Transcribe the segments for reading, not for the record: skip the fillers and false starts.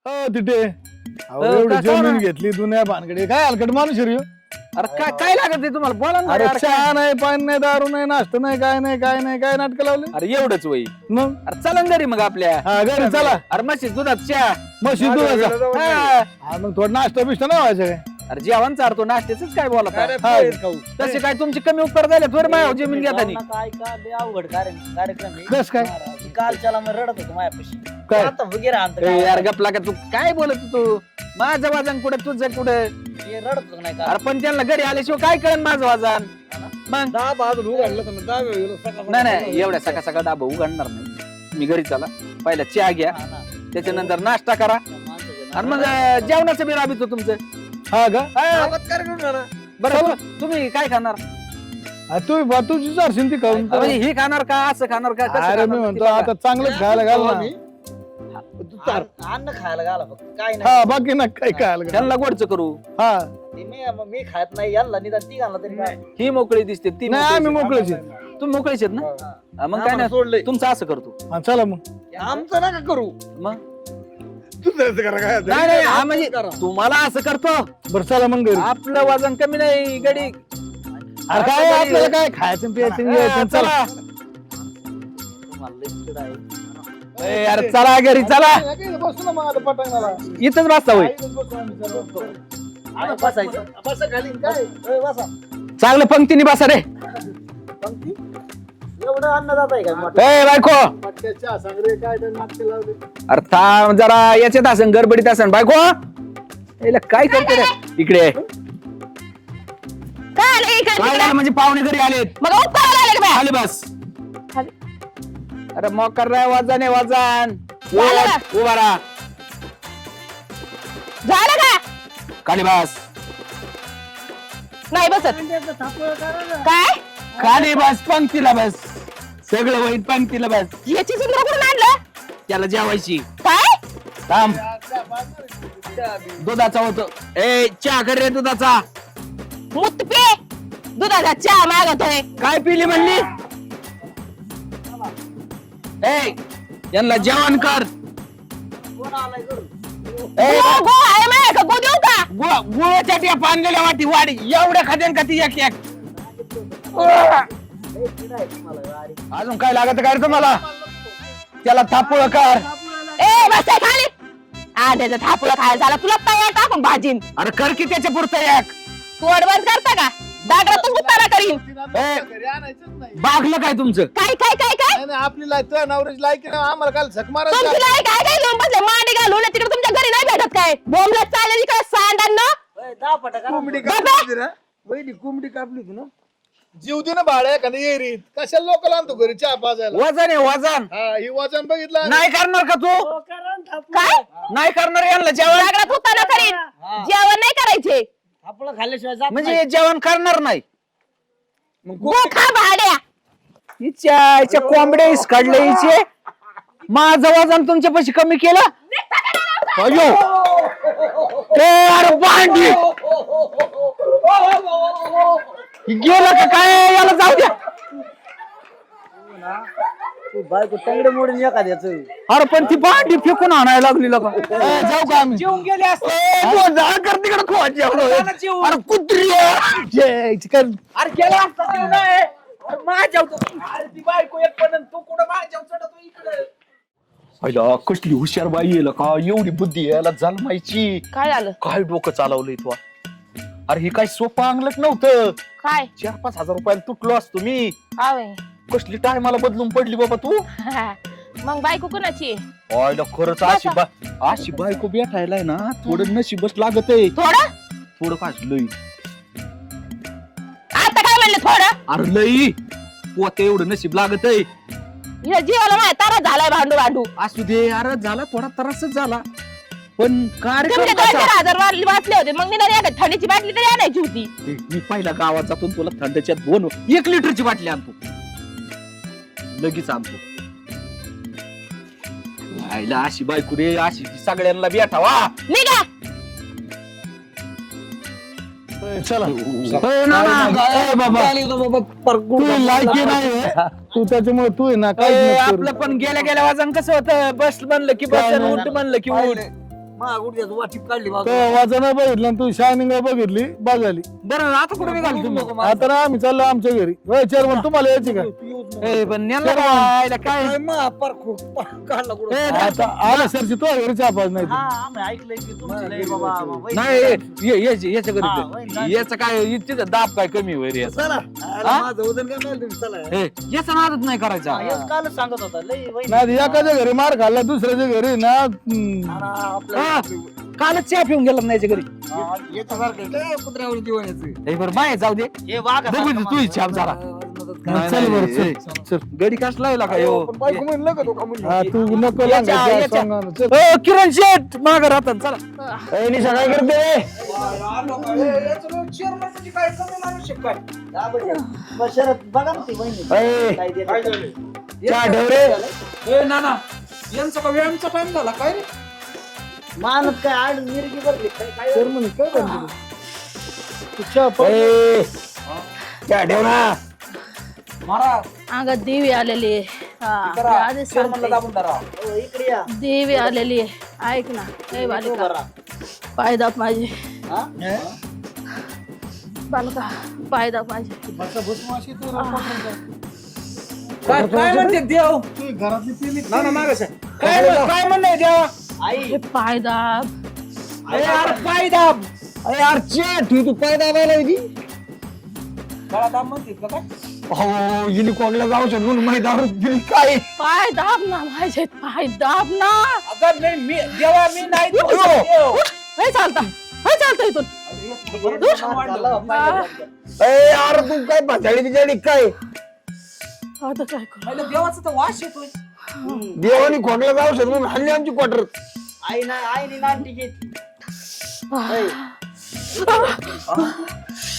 तिथे एवढी जमीन घेतली दुनिया भानगडी काय हलकट माणूस रे ह्यो? अरे काय काय लागत आहे तुम्हाला बोला ना अरे यार, काय? चहा नाही पाणी नाही दारू नाही नाश्ता नाही काय नाही काय नाही काय नाटक लावले अरे एवढंच वय मग अरे चला ना घरी मग आपल्या हा घरी चला अरे म्हशी दुधात चहा मग शिजू हा. मग थोडं नाश्ता बिष्टा नाही व्हायचं काय अरे जेवण चारतो नाश्त्याच काय बोला हा. तसे काय तुमचे कमी उपकार झाले थोडे माझ्या जमीन घेतानी काय का लय अवघड कार्यक्रम आहे. कस काय कालच्याला मी रडत होतो माझ्यापाशी काय? आता वगैरे आणतं ए, काय? यार गपला का तू काय बोलत तू माझं वाजन कुठं तुझं कुठं हे रडत होतो नाही का अरे पण त्यांना घरी आल्याशिवाय काय कळन माझं वाजन मग नाही नाही एवढ्या सकाळ सकाळ डाबा उघडणार नाही मी घरी चला पहिला चहा घ्या हा ना. त्याच्यानंतर नाश्ता करा आणि मग जेवणाचं बी राबितो तुमचं हा का हा. बरं तुम्ही काय खाणार तू तुझी चारशील ती खाऊन म्हणजे हे खाणार का असं खाणार का कसं अरे खाणार मी ते म्हणतो बघा. आता चांगलंच खायला घाल ना अन्न खायला घाला फक्त काय नाही हा बाकी ना काय खायला घाल त्यांना गोडचं करू हा ते मी खात नाही यांना निदान ती घालला तरी काय ही मोकळी दिसते ती नाही आम्ही मोकळेच आहे. तुम्ही मोकळीच आहेत ना हा, मग काय नाही तुमचं असं करतो हा, चला मग आमचं नका करू मग नाही नाही हा म्हणजे तुम्हाला असं करतो बरं चला मग घरी आपलं वजन कमी नाही गडी अरे काय आपल्याला काय खायचं प्यायचं आणि यायचं, चला तुम्हाला लय चिड आहे. ए, अरे चला घरी चला बसू ना मग आता पटांगणाला. इथंच बसता होय इथंच बसू आम्ही, चला. आता बसायचं बसा खाली काय बसा चांगलं पंक्तीने बसा रे पंक्ती एवढं अन्न जात आहे का मोठं? ए बायको पट्ट्याच्या सांगरे काय ते नाटकं लावले. अरे थांब जरा याच्यात असन गडबडीत असन बायको याला काय करते रे इकडे काय आलं इकडे काय तिकडे? झालं म्हणजे पाहुणे घरी आलेत मग उपकाराला आले का बाया? आले बस खाली. अरे मोकर रे वजन आहे वजन झालं का? उभा राहा झालं का खाली बस नाही बसत काय खाली बस पंक्तीला बस सगळं होईल पंक्तीला बस याची सुंदर करून आणलं त्याला जेवायची काय थांब दुधाचा होतो ए चहा कर रे दुधाचा मुत पे दुधाचा चहा मागतोय काय पिली म्हणली ए यांना जेवण कर ए, गो गो आहे माय का गो देऊ का गुळाच्या त्या पानलेल्या वाटी वाडी एवढ्या खात्यान का ती एक एक लय चिड आहे तुम्हाला अरे. अजून काय लागत काय रे तुम्हाला त्याला थापुळ कर ए बस आहे खाली आ त्याचं थापुला खायला झाला तुला तयार टाकून भाजीन अरे कर की त्याच्या पुरतं एक तोड बंद करता का दागरातून गुत्ताना करीन ए, घरी आणायचंच नाही. बागलं काय तुमचं काय काय काय काय नाही, नाही, आपली लायक तुझ्या नवऱ्याची लायकी नाही, आम्हाला काल झक मारायची. तुमची नाही काय काय घेऊन बसले मांडी घालून तिकडे तुमच्या घरी नाही भेटत काय बोंबलत चालेल इकडे सांडांना ओय, दहा पटा करा. कोंबडी बाबा! कापली होती ना? वहिनी कोंबडी कापली होती ना जीव दे ना भाड्या एखाद्या येरीत कशाला लोकांना आणतो घरी चहा पाजायला वजन आहे वजन हा ही वजन बघितलं नाही करणार का तू काय नाही करणार यांना जेवण दागरात गुत्ताना करीन जेवण नाही करायचे आपलं खाल्ल्याशिवाय जात म्हणजे हे जेवण करणार नाही गो खा भाड्या हिच्या कोंबड्या काढले हिचे माझं वजन तुमच्या पैसे कमी केलं अयो ए, अरे भांडी गेलं का काय याला जाऊ द्या तू बायको तंगडे मोडून एखाद्याच अरे पण ती भांडी फेकून आणायला लागली लोक जाऊ का आम्ही जेवून गेले असते तिकडे खो जेवण अरे कुत्री जे, चिकन अरे गेला असता जीव नाही. अरे माझ्या अरे ती बायको एक पण तू कुठं माझ्या चढतो इकडे पहिला कसली हुशार बाई येईल का एवढी बुद्धी याला जन्मायची काय झालं काय डोकं चालवलंय तू अरे हे काय सोपं अंगलट नव्हतं काय 4-5 हजार रुपयाला तुटलो असतो मी आवे कसली टायमाला बदलून पडली बाबा तू मग बायको कुणाची आहे? आयला खरंच अशी बायको भेटायला आहे ना थोडं नशीबच लागत आहे थोडं थोडं काय लई आता काय म्हणलं थोडं अरे लई पोते एवढं नशीब लागत आहे हिला जीवाला माझ्या तारा झालाय भांडू भांडू असू दे अरे झाला थोडा त्रासच झाला पण तुमचे कार्यक्रम 2,000 वाचले होते मग निदान एका थंडीची बाटली तरी आणायची होती मी पहिला गावात जातो तुला थंडच्या 1 लिटरची बाटली आणतो लगेच आणतो आईला अशी बायको रे अशी सगळ्यांना भेटावा निघा चला बाबा तू लायकी नाही तू त्याच्यामुळे तू आहे ना ए, काय आपलं पण गेल्या गेल्या वाजन कसं होतं बस म्हणलं की बस काय नाही. उठ म्हणलं की उठ गुडघ्याचं वाटीप काढली तो वाचन बघितलं आणि तू शायनिंग बघितली बाजाली. बरं आता कुठे निघाल तुम्ही आता ना आम्ही चाललो आमच्या घरी. होय चेअरमन तुम्हाला यायची का? ए, पण नेलं काय काय काढला कुठं आता आला सरची तो घरी चहा पाच नाही. हा आम्ही ऐकलंय की तुमचं लय बाबा वैद्य नाही याच्या हा, घरी होय. याचं काय तिथं दाब काय कमी होईल याचा चला अरे माझं वजन काय माहिती तुम्ही चला याचा नादच नाही करायचा हेच कालच सांगत होता लय वैद्य. नाही एखाद्या घरी मार खाल्ला दुसऱ्याच्या घरी ना हा, कालच चहा पिऊन गेला नाही याच्या घरी याच्यासारखं काय कुत्र्यावर जीवन याचं ए, बरं बाय जाऊ दे हे वाघ बघू दे तू इच्छा जरा चल बरं चल चल. गडी कसला येला का यो हा तू नको याच्या- सांगा ना. चल. ओ, किरण शेठ माग राहतात चला काय करते शरद बघा ना ती वहिनी काय देते. चहा ठेव रे. नाना यांचा का व्यायामचा टाइम झाला काय रे मानत काय आड मिरगी भरली काय काय चेअरमन काय करते तू? चहा पाच. चहा ठेव ना मारा अंगात देवी आलेली आहे. हा, मी आधीच सांगते. हो, इकडे या देवी आलेली आहे. ऐक ना हे बालिका बरा पायदाप माझे हा बालका पायदाप माझे. काय म्हणते देव तू घरातली पिली नाना मागस काय म्हणणं देवा आई हे पायदाप यार पाय दाब अरे यार चेट तू पाय दाबायला होती. गळा दाब म्हणते का काय हो युनिकॉर्नला जाऊ शकतो म्हणून माहिती दारू दिली काय. पायदाप ना माझे पायदाप ना. अगं नाही मी देवा मी नाही देव. हे चालता हे चालता इथून. अरे यार तू काय पातळी बिचारी काय आता काय करू? पहिलं देवाचा तर वास येतोय देवानी खोकला जाऊ शकतो म्हणून हल्ली आमची क्वार्टर. आई ना आईने नांटी घेतली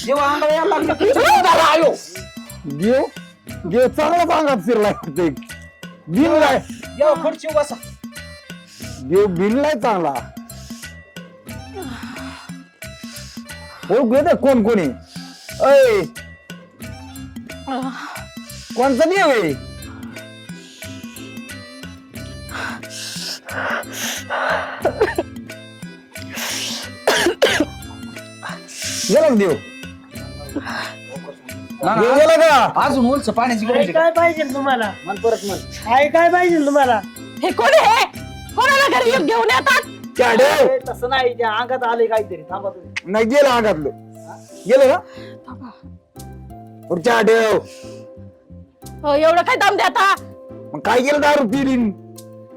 देवा अंगाला यायला लागलं देव देव चांगला सांगत फिरलाय ते बिनलाय देवा खुर्ची बसा देव बिनलाय चांगला. हो घेते कोण कोणी अय कोणचा देव आहे? गेला का देव देव गेला का? अजून उलच पाण्याची गरज आहे का? काय पाहिजे तुम्हाला मन परत मन काय पाहिजे तुम्हाला हे कोणी हे कोणाला घरी घेऊन येतात? चहा ठेव. ए, तसं नाही त्या अंगात आले काहीतरी थांबा तुम्ही नाही गेलं अंगातलं गेलं का? बरं, चहा ठेव. हो एवढं काय दम देता? मग काय केलं दारू पिलीन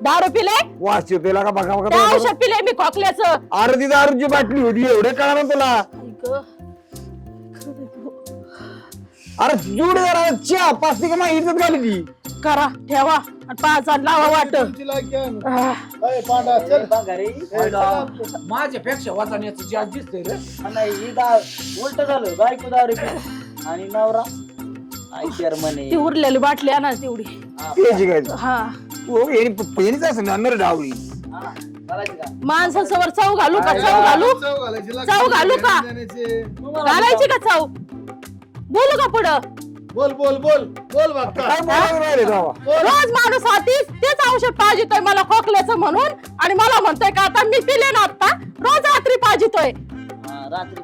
दारू पिले वास येतोय का बघा त्या बघा. औषध पिले मी खोकल्याचं. अरे ती दारूची बाटली होती एवढे कळा ना तुला. अरे जुड जरा चहा पाचती का नाही इज्जत घाली ती. करा ठेवा आणि 5 आणि लावा वाट. बघा रे माझ्यापेक्षा वाचण्याचं जे दिसतंय रे नाही ही उलट झालं बायको दारू पिली आणि नवरा आई चेअरमन ती उरलेली बाटली आणा तेवढी. प्यायची काय हा येणीच असं ना डावळी. माणसासमोर चव घालू का? चव घालू चव घालू का? घालायची का चव? बोलू का पुढं? बोल बोल बोल बोल बघता काय बोलायला राहिले गावा. रोज माणूस हातीच तेच औषध पाहिजेतोय मला खोकल्याचं म्हणून आणि मला म्हणतोय का आता मी पिले ना आता रोज रात्री पाहिजेतोय. रात्री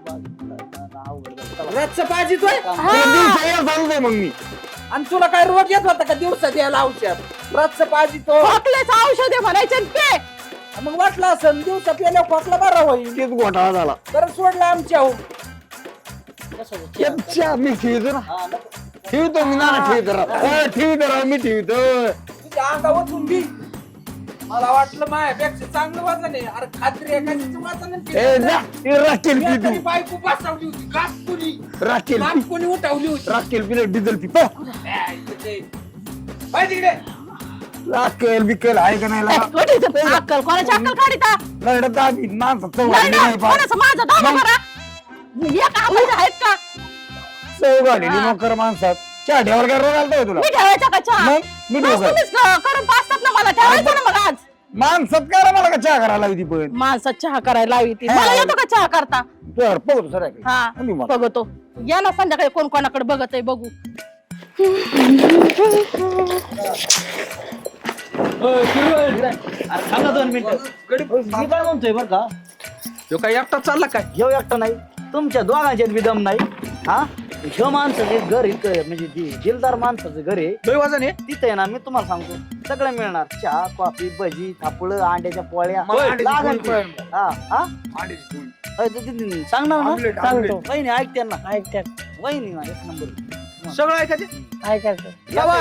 रातचं पाहिजे सांगतोय मग मी आणि तुला काय रोग येत होता का दिवसा द्यायला औषध रातचं पाहिजे तो खोकल्याचं औषध आहे म्हणायचे आणि पे. मग वाटलं असं दिवसा प्यायला खोकला बरा होईल तेच घोटाळा झाला. तर सोडला आमच्या चहा मी ठेवतो ना ठेवतो मी ना ठेवतो ठेवतो मी ठेवतो. तुझ्या अंगावर तुम्ही मला वाटलं माझ्यापेक्षा चांगलं वजन आहे अरे खात्री आहे का वजन ए जा ते राखेल पी तू बायको बसवली होती गाप कोणी राखेल गाप कोणी उठवली होती राखेल पिले डिझेल पी पाहिजे राखेल बिकेल आहे का नाही लागा? कुठे इथं अक्कल कोणाची अक्कल काढिता? लढत आधी माणसं चव नाही घातली ना, नाही पार. कोणाचं माझं दाबा करा. एक आंबे आहेत का? चव घालेली नोकर माणसात चहा ठेवायला काय रोग आलता तुला मी ठेवायचा का चहा? मग मी रोज ठेवू तुम्हीच करून पाचतात ना मला ठेवायचं ना मग आज. माणसात काय मला का चहा करायला हवी ती पण माणसात चहा करायला हवी ती. हा. मला येतो का चहा करता? तर बघतो सर हा बघतो या ना संध्याकाळी कोण कोणाकडे बघत आहे बघू. अरे थांबा 2 मिनिटं. मी काय म्हणतोय बरं का, तो काय एकटा चालला काय? ह्यो एकटा नाही, तुमच्या दोघांच्यात बी दम नाही. हा ह्यो माणसाचं घर इथं म्हणजे दिलदार माणसाचं घर आहे दैवाजन आहे. तिथे आहे ना, मी तुम्हाला सांगतो सगळं मिळणार. चहा, कॉफी, भजी, थापळं, अंड्याच्या पोळ्या मला अंड्याची लागेल पोळी ते. हा हा सांगणार ना, सांगतो. वहिनी ऐकते ना, ऐकतात वहिनी ना एक नंबर. सगळं ऐकायचे. ऐकायचं बाबा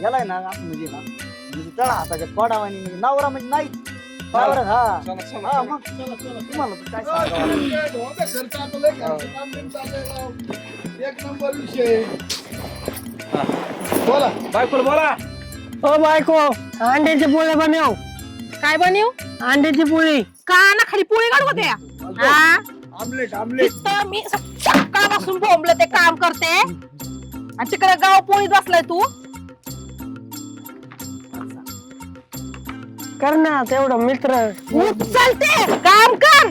याला आहे ना आपण म्हणजे ना म्हणजे तळा हाताच्या कोडावानी म्हणजे नवरा म्हणजे नाही पावर. हा चला, चला, हा, चला. मग तुम्हाला तर काय सांगावं. खर्च आता लय खर्च काम बिम चाललंय राव. एक नंबर विषय. बोला बायकोला बोला. ओ बायको अंड्याची पोळी बनव. काय बनव अंड्याची पोळी. काना खाली पोळी काढवते हा आमलेट आमलेट. तिथं मी सकाळपासून बोंबलं ते काम करते आणि तिकडे गाव पोळीत बसलाय तू. कर ना तेवढं मित्र. उचलते काम कर.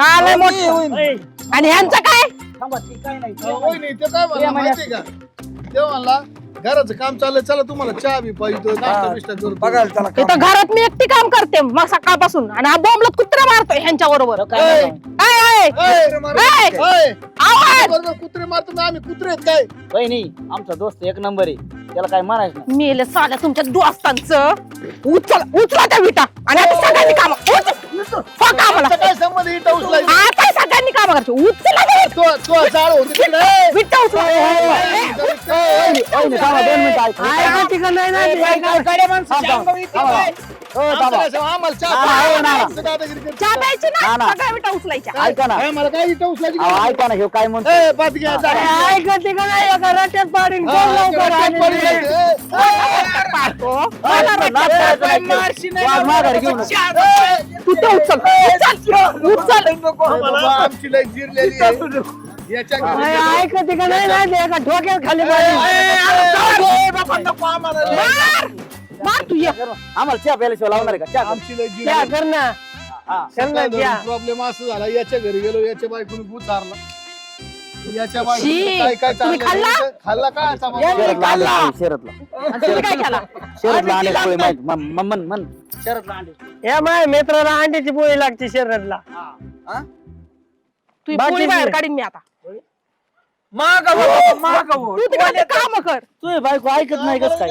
आलंय मोठं. ओय, आणि ह्यांचं काय थांबा, ती काय नाही. होय नाही ते काय म्हणला माहितीये का, ते म्हणला घराचं काम चाललंय, चला तुम्हाला चहा बी पाहिजे, नाश्ता बिष्टा करतो. बघायला चला काम. इथं घरात मी एकटी काम करते मग सकाळपासून आणि हा बोंबलत कुत्रा मारतोय ह्यांच्या बरोबर. काय ए, नाही. आवाज बरोबर कुत्रे मारतो ना आम्ही, कुत्रे आहेत काय? वहिनी आमचा दोस्त एक नंबर आहे, त्याला काय म्हणायचं नाही. मेले साल्या तुमच्या दोस्तांचं. उचला त्या विटा आणि आता सगळ्यांनी काम कामाला आमचा काय संबंध इटा उचलायचा? आता सगळ्यांनी काम करायची. उचला ते तो जाळ होती तिकडे. विटा उचला. वहिनी, थांबा 2 मिनिटं ऐका. ऐकायची का नाही ना ती? गाड्या माणसाची अंगावर येते काय? आम्हाला चहा पाहिजे. दादागिरी करतो. चहा प्यायची ना, ना ना. सगळ्या विटा उचलायच्या. ऐका ना, मला काय इटा उचलायची अहो, गरज ऐका ना, ह्यो काय म्हणतो. नाही. ए, पाच घ्या, जा. ऐकायची का नाही? एका रट्यात पाडीन. हा, कोण लवकर रट्यात आणि- पडली जाते. मला वाघ माघारी घेऊन ये. तू ते उचल. आमची लय जिरलेली आहे. याच्या घरी अय, ऐकायची का नाही ना ती? एका ठोक्यात खाली पाडीन. मार तू ये. आम्हाला चहा प्यायल्याशिवाय लावणार आहे का चहा? आमची लय त्या जिरलेली कर ना. हा. कर ना त्या. प्रॉब्लेम असं झाला, याच्या घरी गेलो, याच्या बायकोने भूत हारला. याच्या बायकोने शी, काय काय तुम्ही चाललंय? खाल्ला? खाल्ला काय आता बाबा? शरदला आणले पोळी, शरदला. आणि तुम्ही काय केला शरदला आणले पोळी माहिती. मन शरदला आणले. या माझ्या मित्राला अंड्याची पोळी लागते शरीरातला. तू बाकी पोळी बाहेर नाही. काढीन मी आता. मागावं. तू तिकडे काम कर. तू बायको ऐकत नाही कस काय?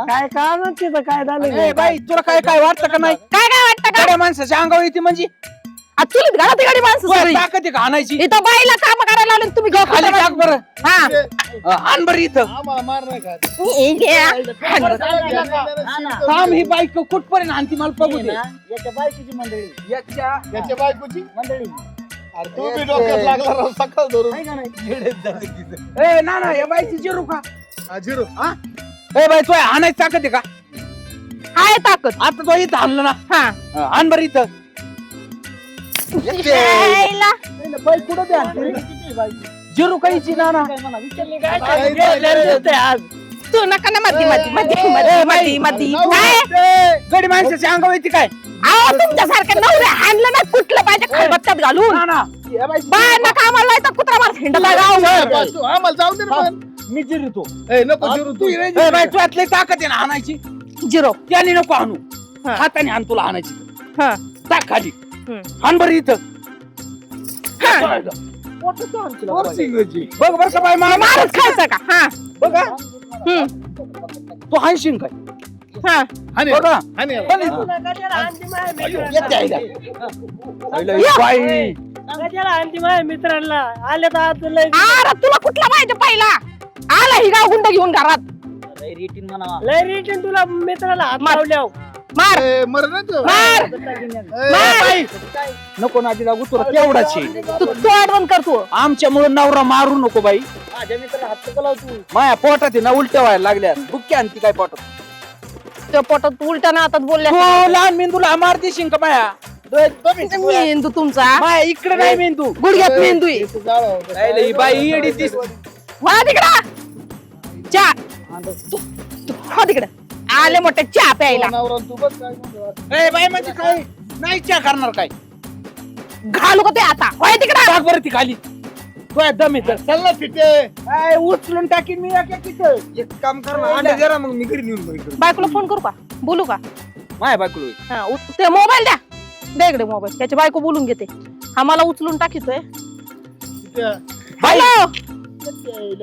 काय काम तिथं काय झालं ए, नाही? बाई तुला काय काय वाटतं का नाही? काय काय वाटतं का गाड्या माणसाच्या अंगावर येते म्हणजे आज चुलीत घरात गाडी माणसं तुला सगळी. ताकद आहे का आणायची? इथं बाईला काम करायला लावले आणि तुम्ही गप्प खाली बसा. टाक बरं. हा आण बरं इथं. आम्हाला मार नाही का? हे घ्या. थांब ही बाईक कुठपर्यंत आणती मला बघू दे. याच्या बायकोची मंडळी याच्या याच्या बायकोची मंडळी अरे तू बी डोक्यात लागला राव सकाळ धरून. आहे का नाही? ए ना या बाईची जिरू का? हा, झिरो. ए बाई तुला आणायची ताकद आहे का? आहे ताकद. आता तो इथं आणलं ना. हा आण बरं इथं. यायला. बाई कुठं द्या जिरू काहीची ना ना. काय म्हणा, विचारले काय? काय नाही. आज तू नका ना मधी काय गडी माणसाच्या अंगावर येते काय? अहो तुमच्यासारखं नवरे हाणलं ना कुठलं पाहिजे खलबत्त्यात घालून. ना बाहेर कामाला लायचा कुत्रा मार हिंडला गाव. बस तू आम्हाला जाऊ दे ना पण. मी जिरतो. ए, नको झिरो तू. ए बाई तू यातली ताकद आहे ना आणायची. झिरो. त्याने नको आणू. हा. हाताने आण तुला आणायची. हा. टाक खाली. हम्म. आण बरं इथं. हा. बघ बरं का बाई मला मारच खायचं का. हा. बघा हम्म. तू हाणशील काय? हा. हानी बघा हानी याला. पण इथं. येते आहे का? पहिलं ही बाई कशाला आणती माझ्या मित्रांना आले तर आज लय अरे तुला कुठला पाहिजे पहिला. आला ही गाव गुंड घेऊन घरात. रेटीन म्हणावा. लय रिटर्न तुला मित्राला हात लावल्यावर. मार ए, मर ना तू. मार ए, बाई नको ना तिला तुला तेवढाच आहे. तू आठवण करतो. आमच्यामुळे नवरा मारू नको बाई. माझ्या मित्राला हात नको लाव तू. माया पोटात आहे ना उलट्या व्हायला लागल्या. बुक्की आणती काय पोटात? त्या पोटात उलट्या ना हातात बोलल्या. तू लहान मेंदूला मार देशील का माया? मेंदू तुमचा माया इकडे नाही मेंदू. गुडघ्यात मेंदू आहे. इथं जाळं होतं. राहिलं ही बाई येडी दिस. वळा तिकडं. चहा हो तिकडं. आले मोठे चहा प्यायला. नवरा तू बघ काय म्हणतो. ए बाई म्हणजे काय नाही चहा करणार काय? घालू का ते आता होय तिकडं. टाक बरं ती खाली. तुझ्या दम येतं. चल ना फिटे. काय उचलून टाकीन मी एक एक इथं. एक काम कर ना, अंडे दे ना, मग मी घरी नेऊन बघ इकडे. बायकोला फोन करू का बोलू का? माय बायको हा, ते मोबाईल द्या. दे इकडे मोबाईल. त्याची बायको बोलून घेते. हा मला उचलून टाकीतोय. हॅलो.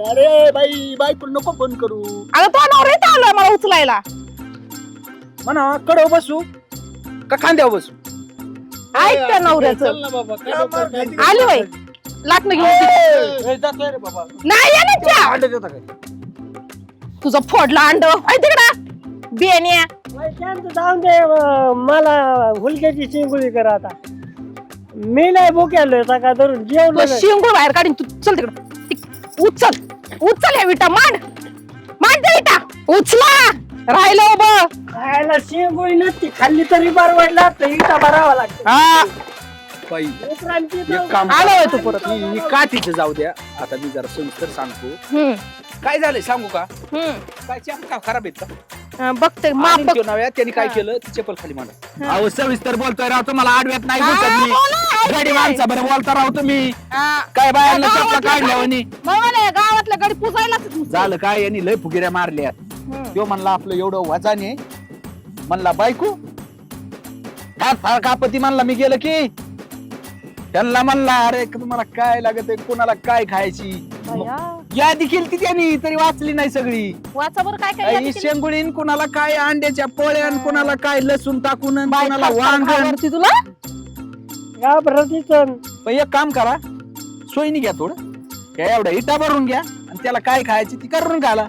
अरे बाई बायको नको फोन करू अगं तो नवरा इथं आलोय मला उचलायला. म्हणा कडव बसू का खांद्यावर बसू? ऐक त्या नवऱ्याचं. चल ना बाबा काय मार खायची? आली बाई. लाटणं घेऊन. ए, जातोय रे बाबा. नाही येणार च्या. अंडे देता काय? तुझं फोडला अंड. ऐक तिकडं. बेन्या. शांत जाऊन दे मला हुलक्याची चिंगुळी कर आता. मी नाही भुक्यालोय सकाळ धरून जेवलो नाही. शिंगूळ बाहेर काढीन तू. चल तिकडं. उचल या विटा. मांड त्या विटा. उचला. राहिलं उभं. खायला शिंगुळी नसती खाल्ली तरी बरवडला तर इटा भरावा लागतो. हा बाई मित्रांची एक काम आलोय तू परत. मी का तिथे जाऊ द्या आता मी जरा सविस्तर सांगतो हम्म, काय झालंय सांगू का हम्म. काय चप्पल खराब आहेत का बघते माप आणून बघ. ठेव नव्या त्यांनी काय केलं ती चप्पल खाली मांडा अहो सविस्तर बोलतोय राव तुम्हाला आडव्यात नाही हा, दिसत बोला, मी ऐक गडी नाही. माणसा बरं बोलता राव तुम्ही हा. काय बाहेरला या चपला गावातल्या काढल्या म्हणे मला या गावातल्या गडी पुजायलाच झालं काय यांनी लय फुगिऱ्या मारल्या तो म्हणला आपलं एवढं वजन आहे म्हणला बायको फार कापती म्हणला मी गेलं की त्यांना म्हणला अरे तुम्हाला काय लागत आहे कोणाला काय खायची यादी केली त्यांनी तरी वाचली नाही सगळी वाचा बरं काय काय काही यादी केली? शेंगुळीन कोणाला काय अंड्याच्या पोळ्या कोणाला काय लसूण टाकून आणि बाई, कोणाला खरखर वांगण खावरती तुला. घाबरतीचं. पण एक काम करा सोयीनी घ्या थोडं या एवढ्या इटा भरून घ्या आणि त्याला काय खायची ती करून घाला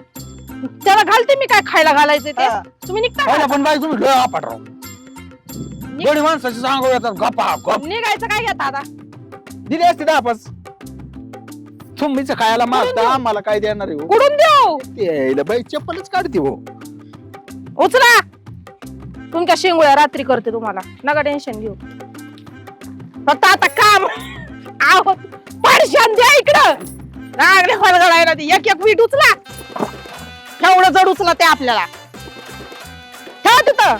त्याला घालते मी काय खायला घालायचं ते. हा. तुम्ही निघता पहिला का? पण बाई तुम्ही लय आपट राव दोन्ही माणसाची सांगू येतात गपा गप निघायचं काय घेता आता? दिली असती 10 तुम्हीच खायला मागता मला काय देणार आहे हो? कुठून देऊ? ते बाई चप्पलच काढते हो उचला. तुमच्या शिंगोळ्या रात्री करते तुम्हाला. नका टेन्शन घेऊ. फक्त आता काम. आहो परेशान द्या इकडं. नागडे फळगडायला ती एक एक वीट उचला. एवढं जड उचला ते आपल्याला. ठेवा तिथं.